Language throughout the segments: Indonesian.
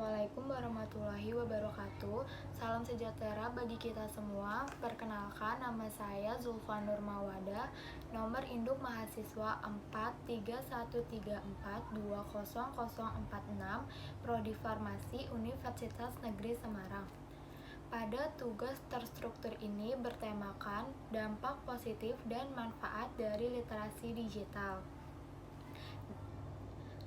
Assalamualaikum warahmatullahi wabarakatuh. Salam sejahtera bagi kita semua. Perkenalkan, nama saya Zulfa Nur Mawada, nomor induk mahasiswa 43134200046, Prodi Farmasi Universitas Negeri Semarang. Pada tugas terstruktur ini bertemakan dampak positif dan manfaat dari literasi digital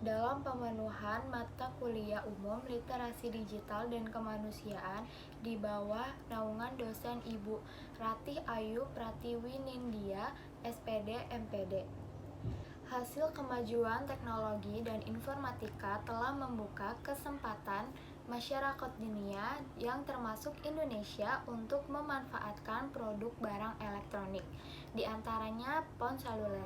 dalam pemenuhan mata kuliah umum literasi digital dan kemanusiaan di bawah naungan dosen Ibu Ratih Ayu Pratiwi Nindya, SPD MPD. Hasil kemajuan teknologi dan informatika telah membuka kesempatan masyarakat dunia yang termasuk Indonesia untuk memanfaatkan produk barang elektronik, di antaranya ponsel.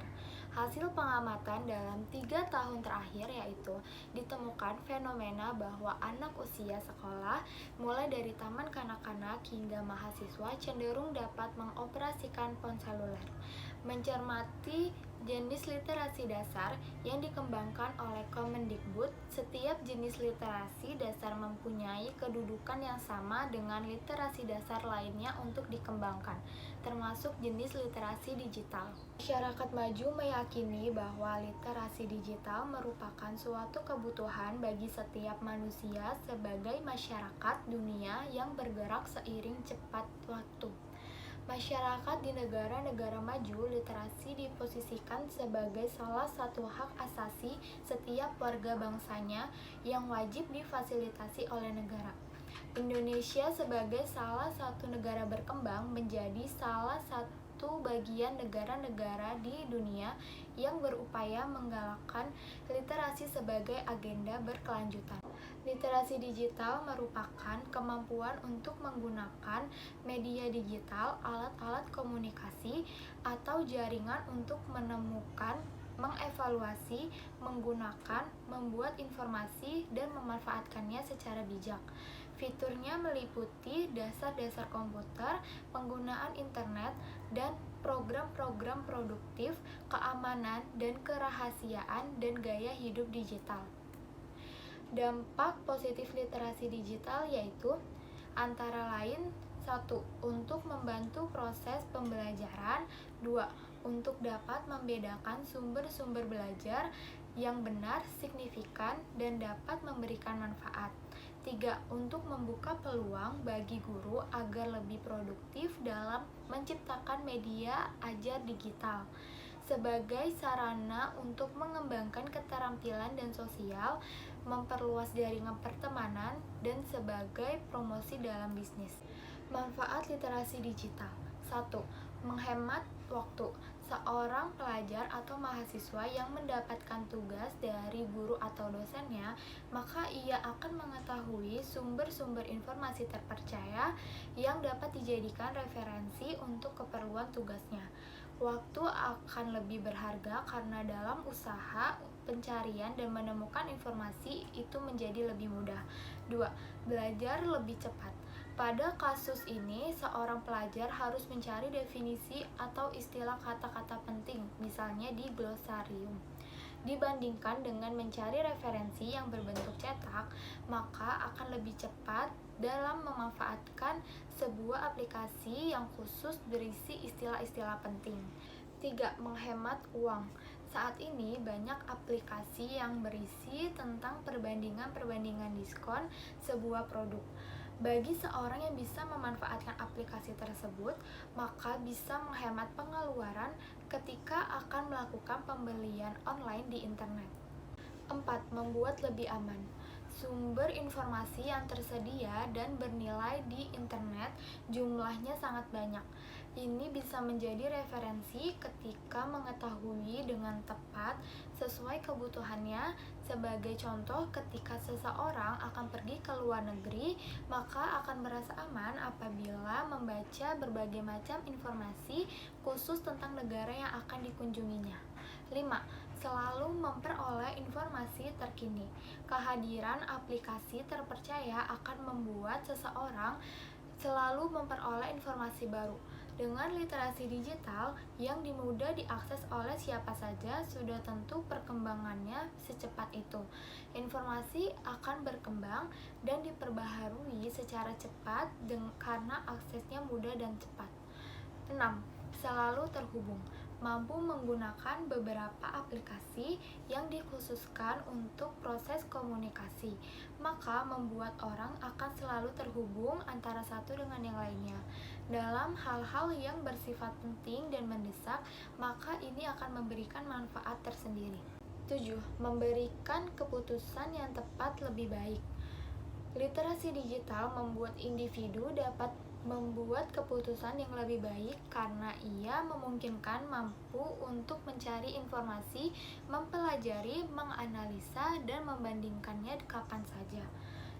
Hasil pengamatan dalam 3 tahun terakhir yaitu ditemukan fenomena bahwa anak usia sekolah mulai dari taman kanak-kanak hingga mahasiswa cenderung dapat mengoperasikan ponsel. Mencermati jenis literasi dasar yang dikembangkan oleh Kemendikbud, setiap jenis literasi dasar mempunyai kedudukan yang sama dengan literasi dasar lainnya untuk dikembangkan, termasuk jenis literasi digital. Masyarakat maju meyakini bahwa literasi digital merupakan suatu kebutuhan bagi setiap manusia sebagai masyarakat dunia yang bergerak seiring cepat waktu. Masyarakat di negara-negara maju, literasi diposisikan sebagai salah satu hak asasi setiap warga bangsanya yang wajib difasilitasi oleh negara. Indonesia sebagai salah satu negara berkembang menjadi salah satu bagian negara-negara di dunia yang berupaya menggalakkan literasi sebagai agenda berkelanjutan. Literasi digital merupakan kemampuan untuk menggunakan media digital, alat-alat komunikasi, atau jaringan untuk menemukan, mengevaluasi, menggunakan, membuat informasi, dan memanfaatkannya secara bijak. Fiturnya meliputi dasar-dasar komputer, penggunaan internet, dan program-program produktif, keamanan dan kerahasiaan, dan gaya hidup digital. Dampak positif literasi digital yaitu antara lain 1. Untuk membantu proses pembelajaran. 2. Untuk dapat membedakan sumber-sumber belajar yang benar, signifikan, dan dapat memberikan manfaat. 3. Untuk membuka peluang bagi guru agar lebih produktif dalam menciptakan media ajar digital sebagai sarana untuk mengembangkan keterampilan dan sosial, memperluas jaringan pertemanan, dan sebagai promosi dalam bisnis. Manfaat literasi digital. 1. Menghemat waktu. Seorang pelajar atau mahasiswa yang mendapatkan tugas dari guru atau dosennya, maka ia akan mengetahui sumber-sumber informasi terpercaya yang dapat dijadikan referensi untuk keperluan tugasnya. Waktu akan lebih berharga karena dalam usaha pencarian dan menemukan informasi itu menjadi lebih mudah. 2. Belajar lebih cepat. Pada kasus ini, seorang pelajar harus mencari definisi atau istilah kata-kata penting, misalnya di glosarium. Dibandingkan dengan mencari referensi yang berbentuk cetak, maka akan lebih cepat dalam memanfaatkan sebuah aplikasi yang khusus berisi istilah-istilah penting. 3. Menghemat uang. Saat ini banyak aplikasi yang berisi tentang perbandingan diskon sebuah produk. Bagi seorang yang bisa memanfaatkan aplikasi tersebut, maka bisa menghemat pengeluaran ketika akan melakukan pembelian online di internet. 4. Membuat lebih aman. Sumber informasi yang tersedia dan bernilai di internet jumlahnya sangat banyak. Ini bisa menjadi referensi ketika mengetahui dengan tepat sesuai kebutuhannya. Sebagai contoh, ketika seseorang akan pergi ke luar negeri, maka akan merasa aman apabila membaca berbagai macam informasi khusus tentang negara yang akan dikunjunginya. 5. Selalu memperoleh informasi terkini. Kehadiran aplikasi terpercaya akan membuat seseorang selalu memperoleh informasi baru. Dengan literasi digital yang mudah diakses oleh siapa saja, sudah tentu perkembangannya secepat itu. Informasi akan berkembang dan diperbaharui secara cepat karena aksesnya mudah dan cepat. 6. Selalu terhubung. Mampu menggunakan beberapa aplikasi yang dikhususkan untuk proses komunikasi, maka membuat orang akan selalu terhubung antara satu dengan yang lainnya. Dalam hal-hal yang bersifat penting dan mendesak, maka ini akan memberikan manfaat tersendiri. 7. Memberikan keputusan yang tepat lebih baik. Literasi digital membuat individu dapat membuat keputusan yang lebih baik karena ia memungkinkan mampu untuk mencari informasi, mempelajari, menganalisa, dan membandingkannya kapan saja.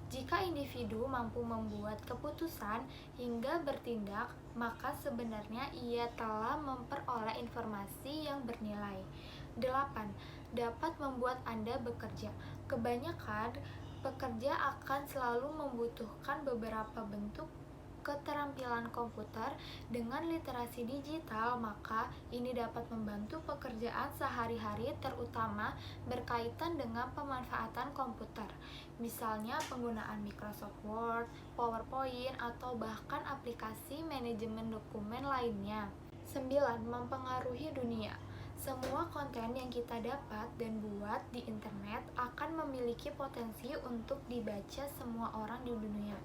Jika individu mampu membuat keputusan hingga bertindak, maka sebenarnya ia telah memperoleh informasi yang bernilai. 8. Dapat membuat Anda bekerja. Kebanyakan pekerja akan selalu membutuhkan beberapa bentuk keterampilan komputer. Dengan literasi digital, maka ini dapat membantu pekerjaan sehari-hari, terutama berkaitan dengan pemanfaatan komputer, misalnya penggunaan Microsoft Word, PowerPoint, atau bahkan aplikasi manajemen dokumen lainnya. 9. Mempengaruhi dunia. Semua konten yang kita dapat dan buat di internet akan memiliki potensi untuk dibaca semua orang di dunia.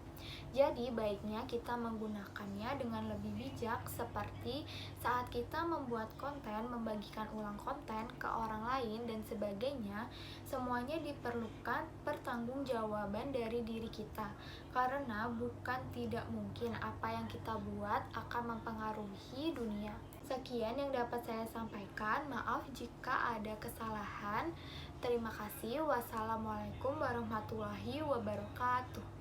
Jadi, baiknya kita menggunakannya dengan lebih bijak, seperti saat kita membuat konten, membagikan ulang konten ke orang lain, dan sebagainya. Semuanya diperlukan pertanggungjawaban dari diri kita, karena bukan tidak mungkin apa yang kita buat akan mempengaruhi dunia. Sekian yang dapat saya sampaikan. Maaf jika ada kesalahan. Terima kasih. Wassalamualaikum warahmatullahi wabarakatuh.